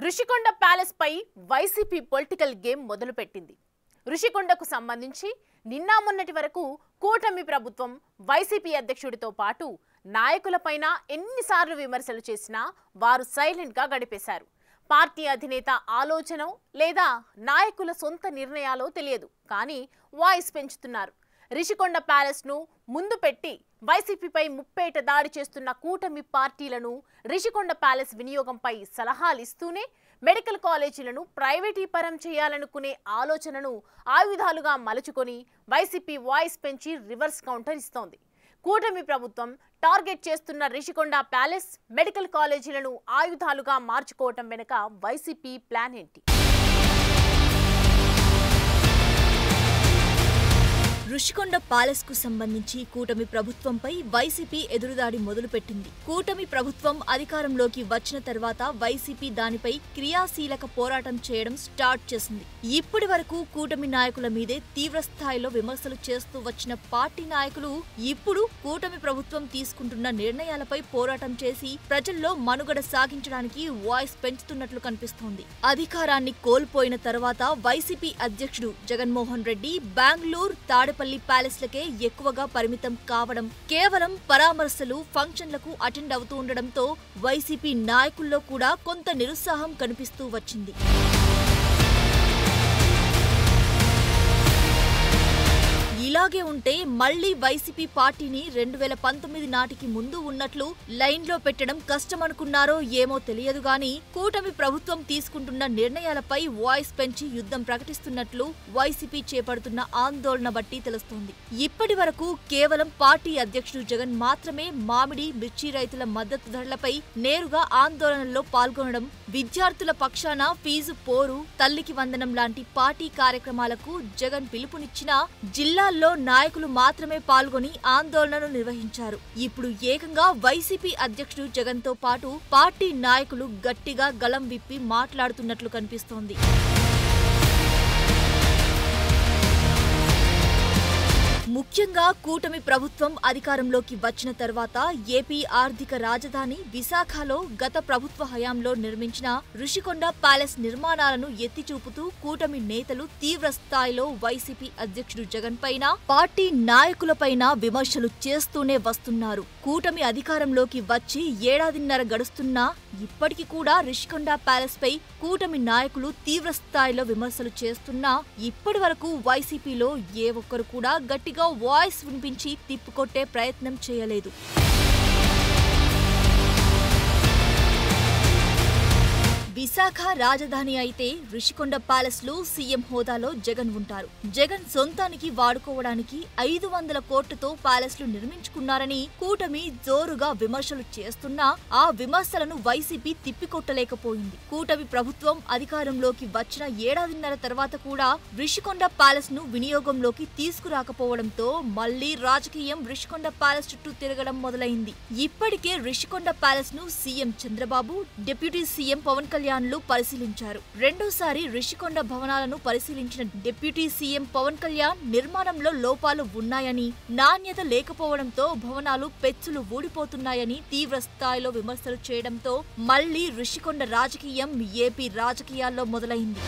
Rushikonda palace పై YCP political game మొదలుపెట్టింది. రుషికొండకు సంబంధించి నిన్న మొన్నటి వరకు కూటమి ప్రభుత్వం వైసీపీ అధ్యక్షుడితో పాటు నాయకులపైన ఎన్నిసార్లు విమర్శలు చేసినా వారు సైలెంట్ గా గడిపేశారు. పార్టీ అధినేత ఆలోచన లేదా నాయకుల సొంత నిర్ణయాలో తెలియదు, కానీ వాయిస్ పెంచుతున్నారు. రిషికొండ ప్యాలెస్ ను ముందు పెట్టి వైసీపీపై ముప్పేట దాడి చేస్తున్న కూటమి పార్టీలను రిషికొండ ప్యాలెస్ వినియోగంపై సలహాలు ఇస్తూనే మెడికల్ కాలేజీలను ప్రైవేటీకరణ చేయాలనుకునే ఆలోచనను ఆయుధాలుగా మలుచుకొని వైసీపీ వాయిస్ పెంచి రివర్స్ కౌంటర్ ఇస్తోంది. కూటమి ప్రభుత్వం టార్గెట్ చేస్తున్న రిషికొండ ప్యాలెస్, మెడికల్ కాలేజీలను ఆయుధాలుగా మార్చుకోవటం వెనుక వైసీపీ ప్లాన్ ఏంటి? రుషికొండ ప్యాలెస్ కు సంబంధించి కూటమి ప్రభుత్వంపై వైసీపీ ఎదురుదాడి మొదలుపెట్టింది. కూటమి ప్రభుత్వం అధికారంలోకి వచ్చిన తర్వాత వైసీపీ దానిపై క్రియాశీలక పోరాటం చేయడం స్టార్ట్ చేసింది. ఇప్పటి వరకు కూటమి నాయకుల మీదే తీవ్ర స్థాయిలో విమర్శలు చేస్తూ వచ్చిన పార్టీ నాయకులు ఇప్పుడు కూటమి ప్రభుత్వం తీసుకుంటున్న నిర్ణయాలపై పోరాటం చేసి ప్రజల్లో మనుగడ సాగించడానికి వాయిస్ పెంచుతున్నట్లు కనిపిస్తోంది. అధికారాన్ని కోల్పోయిన తర్వాత వైసీపీ అధ్యక్షుడు జగన్మోహన్ రెడ్డి బెంగళూరు, తాడేపల్లి ప్యాలెస్లకే ఎక్కువగా పరిమితం కావడం, కేవలం పరామర్శలు, ఫంక్షన్లకు అటెండ్ అవుతూ ఉండడంతో వైసీపీ నాయకుల్లో కూడా కొంత నిరుత్సాహం కనిపిస్తూ వచ్చింది. ఇలాగే ఉంటే మళ్లీ వైసీపీ పార్టీని 2019 నాటికి ముందు ఉన్నట్లు లైన్లో పెట్టడం కష్టమనుకున్నారో ఏమో తెలియదు గాని కూటమి ప్రభుత్వం తీసుకుంటున్న నిర్ణయాలపై వాయిస్ పెంచి యుద్ధం ప్రకటిస్తున్నట్లు వైసీపీ చేపడుతున్న ఆందోళన బట్టి తెలుస్తోంది. ఇప్పటి వరకు కేవలం పార్టీ అధ్యక్షుడు జగన్ మాత్రమే మామిడి, మిర్చి రైతుల మద్దతు ధరలపై నేరుగా ఆందోళనలో పాల్గొనడం, విద్యార్థుల పక్షాన ఫీజు పోరు, తల్లికి వందనం లాంటి పార్టీ కార్యక్రమాలకు జగన్ పిలుపునిచ్చినా జిల్లాల్లో నాయకులు మాత్రమే పాల్గొని ఆందోళనను నిర్వహించారు. ఇప్పుడు ఏకంగా వైసీపీ అధ్యక్షుడు జగన్ తో పాటు పార్టీ నాయకులు గట్టిగా గళం విప్పి మాట్లాడుతున్నట్లు కనిపిస్తోంది. ముఖ్యంగా కూటమి ప్రభుత్వం అధికారంలోకి వచ్చిన తర్వాత ఏపీ ఆర్థిక రాజధాని విశాఖలో గత ప్రభుత్వ హయాంలో నిర్మించిన రుషికొండ ప్యాలెస్ నిర్మాణాలను ఎత్తిచూపుతూ కూటమి నేతలు తీవ్ర స్థాయిలో వైసీపీ అధ్యక్షుడు జగన్ పైన, పార్టీ నాయకులపైన విమర్శలు చేస్తూనే వస్తున్నారు. కూటమి అధికారంలోకి వచ్చి ఏడాదిన్నర గడుస్తున్నా ఇప్పటికీ కూడా రిషికొండ ప్యాలెస్ పై కూటమి నాయకులు తీవ్ర స్థాయిలో విమర్శలు చేస్తున్నా ఇప్పటి వరకు వైసీపీలో ఏ ఒక్కరు కూడా గట్టిగా వాయిస్ వినిపించి తిప్పుకొట్టే ప్రయత్నం చేయలేదు. విశాఖ రాజధాని అయితే రుషికొండ ప్యాలెస్ లో సీఎం హోదాలో జగన్ ఉంటారు. జగన్ సొంతానికి వాడుకోవడానికి 500 కోట్లతో ప్యాలెస్ లు నిర్మించుకున్నారని కూటమి జోరుగా విమర్శలు చేస్తున్నా ఆ విమర్శలను వైసీపీ తిప్పికొట్టలేకపోయింది. కూటమి ప్రభుత్వం అధికారంలోకి వచ్చిన ఏడాదిన్నర తర్వాత కూడా రిషికొండ ప్యాలెస్ ను వినియోగంలోకి తీసుకురాకపోవడంతో మళ్లీ రాజకీయం రిషికొండ ప్యాలెస్ చుట్టూ తిరగడం మొదలైంది. ఇప్పటికే రిషికొండ ప్యాలెస్ ను CM Chandrababu, deputy CM Pawan Kalyan పరిశీలించారు. రెండోసారి రిషికొండ భవనాలను పరిశీలించిన డిప్యూటీ సీఎం పవన్ కళ్యాణ్ నిర్మాణంలో లోపాలు ఉన్నాయని, నాణ్యత లేకపోవడంతో భవనాలు పెచ్చులు ఊడిపోతున్నాయని తీవ్ర స్థాయిలో విమర్శలు చేయడంతో మళ్లీ రిషికొండ రాజకీయం ఏపీ రాజకీయాల్లో మొదలైంది.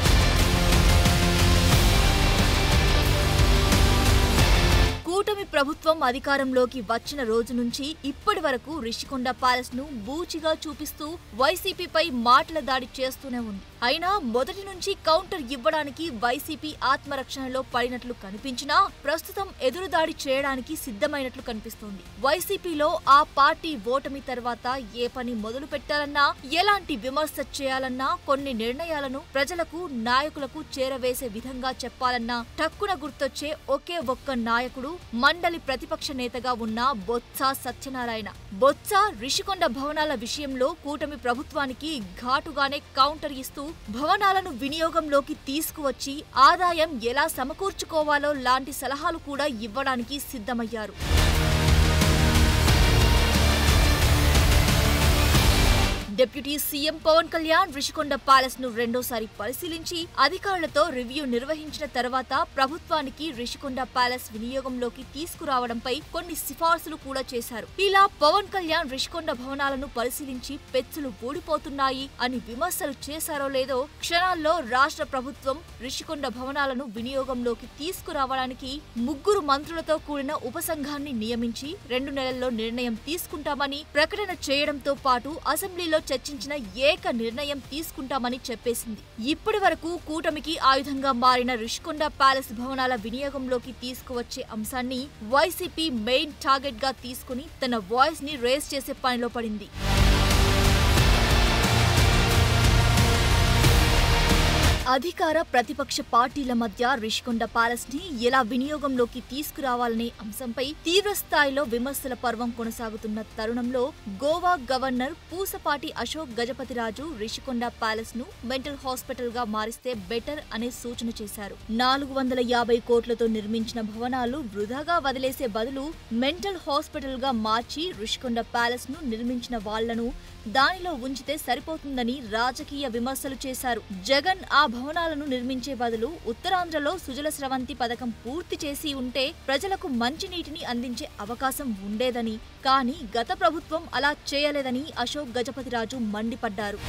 కూటమి ప్రభుత్వం అధికారంలోకి వచ్చిన రోజు నుంచి ఇప్పటి వరకు రిషికొండ ప్యాలెస్ ను బూచిగా చూపిస్తూ వైసీపీపై మాటల దాడి చేస్తూనే ఉంది. అయినా మొదటి నుంచి కౌంటర్ ఇవ్వడానికి వైసీపీ ఆత్మరక్షణలో పడినట్లు కనిపించినా ప్రస్తుతం ఎదురుదాడి చేయడానికి సిద్ధమైనట్లు కనిపిస్తోంది. వైసీపీలో ఆ పార్టీ ఓటమి తర్వాత ఏ పని మొదలు పెట్టాలన్నా, ఎలాంటి విమర్శ చేయాలన్నా, కొన్ని నిర్ణయాలను ప్రజలకు, నాయకులకు చేరవేసే విధంగా చెప్పాలన్నా టక్కున గుర్తొచ్చే ఒకే ఒక్క నాయకుడు మండలి ప్రతిపక్ష నేతగా ఉన్న బొత్స సత్యనారాయణ. బొత్స రిషికొండ భవనాల విషయంలో కూటమి ప్రభుత్వానికి ఘాటుగానే కౌంటర్ ఇస్తూ భవనాలను వినియోగంలోకి తీసుకువచ్చి ఆదాయం ఎలా సమకూర్చుకోవాలో లాంటి సలహాలు కూడా ఇవ్వడానికి సిద్ధమయ్యారు. Deputy CM Pawan Kalyan Rishikonda palace ను రెండోసారి పరిశీలించి అధికారులతో రివ్యూ నిర్వహించిన తర్వాత ప్రభుత్వానికి రిషికొండ ప్యాలెస్ వినియోగంలోకి తీసుకురావడంపై కొన్ని సిఫార్సులు కూడా చేశారు. ఇలా పవన్ కళ్యాణ్ రిషికొండ భవనాలను పరిశీలించి పెచ్చులు ఊడిపోతున్నాయి అని విమర్శలు చేశారో లేదో క్షణాల్లో రాష్ట్ర ప్రభుత్వం రిషికొండ భవనాలను వినియోగంలోకి తీసుకురావడానికి 3 మంత్రులతో కూడిన ఉపసంఘాన్ని నియమించి 2 నెలల్లో నిర్ణయం తీసుకుంటామని ప్రకటన చేయడంతో పాటు అసెంబ్లీలో చర్చించిన ఏక నిర్ణయం తీసుకుంటామని చెప్పేసింది. ఇప్పటి వరకు కూటమికి ఆయుధంగా మారిన రిషికొండ ప్యాలెస్ భవనాల వినియోగంలోకి తీసుకువచ్చే అంశాన్ని వైసీపీ మెయిన్ టార్గెట్ గా తీసుకుని తన వాయిస్ ని రేస్ చేసే పనిలో పడింది. అధికార ప్రతిపక్ష పార్టీల మధ్య రిషికొండ ప్యాలెస్ ని ఎలా వినియోగంలోకి తీసుకురావాలనే అంశంపై తీవ్ర స్థాయిలో విమర్శల పర్వం కొనసాగుతున్న తరుణంలో గోవా గవర్నర్ పూసపాటి అశోక్ గజపతిరాజు రిషికొండ ప్యాలెస్ ను మెంటల్ హాస్పిటల్ గా మారిస్తే బెటర్ అనే సూచన చేశారు. 450 కోట్లతో నిర్మించిన భవనాలు వృధాగా వదిలేసే బదులు మెంటల్ హాస్పిటల్ గా మార్చి రిషికొండ ప్యాలెస్ ను నిర్మించిన వాళ్లను దానిలో ఉంచితే సరిపోతుందని రాజకీయ విమర్శలు చేశారు. జగన్ ఆ భవనాలను నిర్మించే బదులు ఉత్తరాంధ్రలో సుజల స్రవంతి పథకం పూర్తి చేసి ఉంటే ప్రజలకు మంచినీటిని అందించే అవకాశం ఉండేదని, కానీ గత ప్రభుత్వం అలా చేయలేదని అశోక్ గజపతిరాజు మండిపడ్డారు.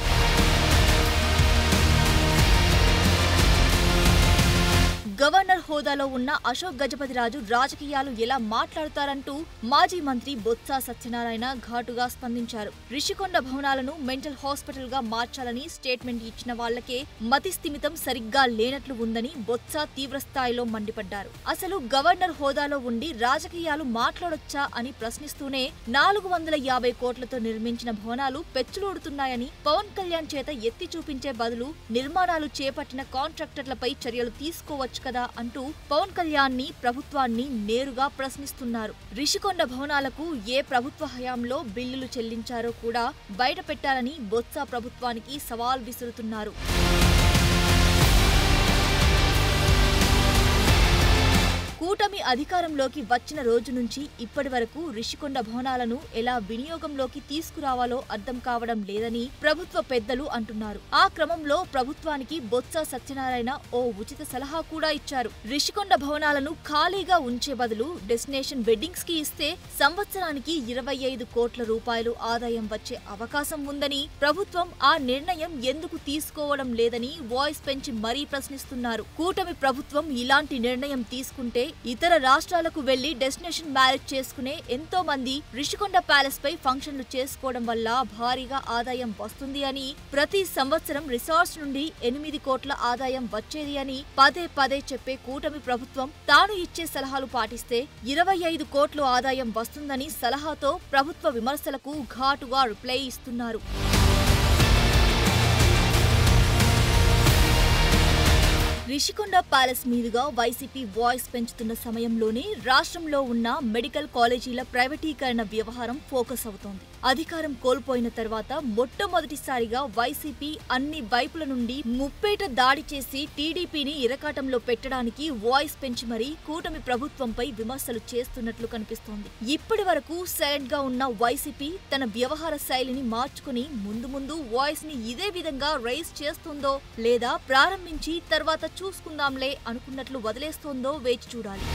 గవర్నర్ హోదాలో ఉన్న అశోక్ గజపతిరాజు రాజకీయాలు ఎలా మాట్లాడతారంటూ మాజీ మంత్రి బొత్స సత్యనారాయణ ఘాటుగా స్పందించారు. రిషికొండ భవనాలను మెంటల్ హాస్పిటల్ గా మార్చాలని స్టేట్మెంట్ ఇచ్చిన వాళ్లకే మతి స్థిమితం సరిగ్గా లేనట్లు ఉందని బొత్స తీవ్ర స్థాయిలో మండిపడ్డారు. అసలు గవర్నర్ హోదాలో ఉండి రాజకీయాలు మాట్లాడొచ్చా అని ప్రశ్నిస్తూనే 450 కోట్లతో నిర్మించిన భవనాలు పెచ్చులోడుతున్నాయని పవన్ కళ్యాణ్ చేత ఎత్తి చూపించే బదులు నిర్మాణాలు చేపట్టిన కాంట్రాక్టర్లపై చర్యలు తీసుకోవచ్చు కదా అంటూ పవన్ కళ్యాణ్ ని ప్రభుత్వాన్ని నేరుగా ప్రశ్నిస్తున్నారు. రిషికొండ భవనాలకు ఏ ప్రభుత్వ హయాంలో బిల్లులు చెల్లించారో కూడా బయట పెట్టాలని బొత్స ప్రభుత్వానికి సవాల్ విసురుతున్నారు. కూటమి అధికారంలోకి వచ్చిన రోజు నుంచి ఇప్పటి వరకు రిషికొండ భవనాలను ఎలా వినియోగంలోకి తీసుకురావాలో అర్థం కావడం లేదని ప్రభుత్వ పెద్దలు అంటున్నారు. ఆ క్రమంలో ప్రభుత్వానికి బొత్స సత్యనారాయణ ఓ ఉచిత సలహా కూడా ఇచ్చారు. రిషికొండ భవనాలను ఖాళీగా ఉంచే బదులు డెస్టినేషన్ వెడ్డింగ్స్ కి ఇస్తే సంవత్సరానికి 25 కోట్ల రూపాయలు ఆదాయం వచ్చే అవకాశం ఉందని, ప్రభుత్వం ఆ నిర్ణయం ఎందుకు తీసుకోవడం లేదని వాయిస్ పెంచి మరీ ప్రశ్నిస్తున్నారు. కూటమి ప్రభుత్వం ఇలాంటి నిర్ణయం తీసుకుంటే ఇతర రాష్ట్రాలకు వెళ్లి డెస్టినేషన్ మ్యారేజ్ చేసుకునే ఎంతో మంది రిషికొండ ప్యాలెస్ పై ఫంక్షన్లు చేసుకోవడం వల్ల భారీగా ఆదాయం వస్తుంది అని, ప్రతి సంవత్సరం రిసార్ట్స్ నుండి 8 కోట్ల ఆదాయం వచ్చేది అని పదే పదే చెప్పే కూటమి ప్రభుత్వం తాను ఇచ్చే సలహాలు పాటిస్తే 25 కోట్ల ఆదాయం వస్తుందని సలహాతో ప్రభుత్వ విమర్శలకు ఘాటుగా రిప్లై ఇస్తున్నారు. రిషికొండ ప్యాలెస్ మీదుగా వైసీపీ వాయిస్ పెంచుతున్న సమయంలోనే రాష్ట్రంలో ఉన్న మెడికల్ కాలేజీల ప్రైవేటీకరణ వ్యవహారం ఫోకస్ అవుతోంది. అధికారం కోల్పోయిన తర్వాత మొట్టమొదటిసారిగా వైసీపీ అన్ని వైపుల నుండి ముప్పేట దాడి చేసి టీడీపీని ఇరకాటంలో పెట్టడానికి వాయిస్ పెంచి మరీ కూటమి ప్రభుత్వంపై విమర్శలు చేస్తున్నట్లు కనిపిస్తోంది. ఇప్పటి వరకు సైలెంట్ గా ఉన్న వైసీపీ తన వ్యవహార శైలిని మార్చుకుని ముందు వాయిస్ ని ఇదే విధంగా రైజ్ చేస్తుందో లేదా ప్రారంభించి తర్వాత చూసుకుందాంలే అనుకున్నట్లు వదిలేస్తోందో వేచి చూడాలి.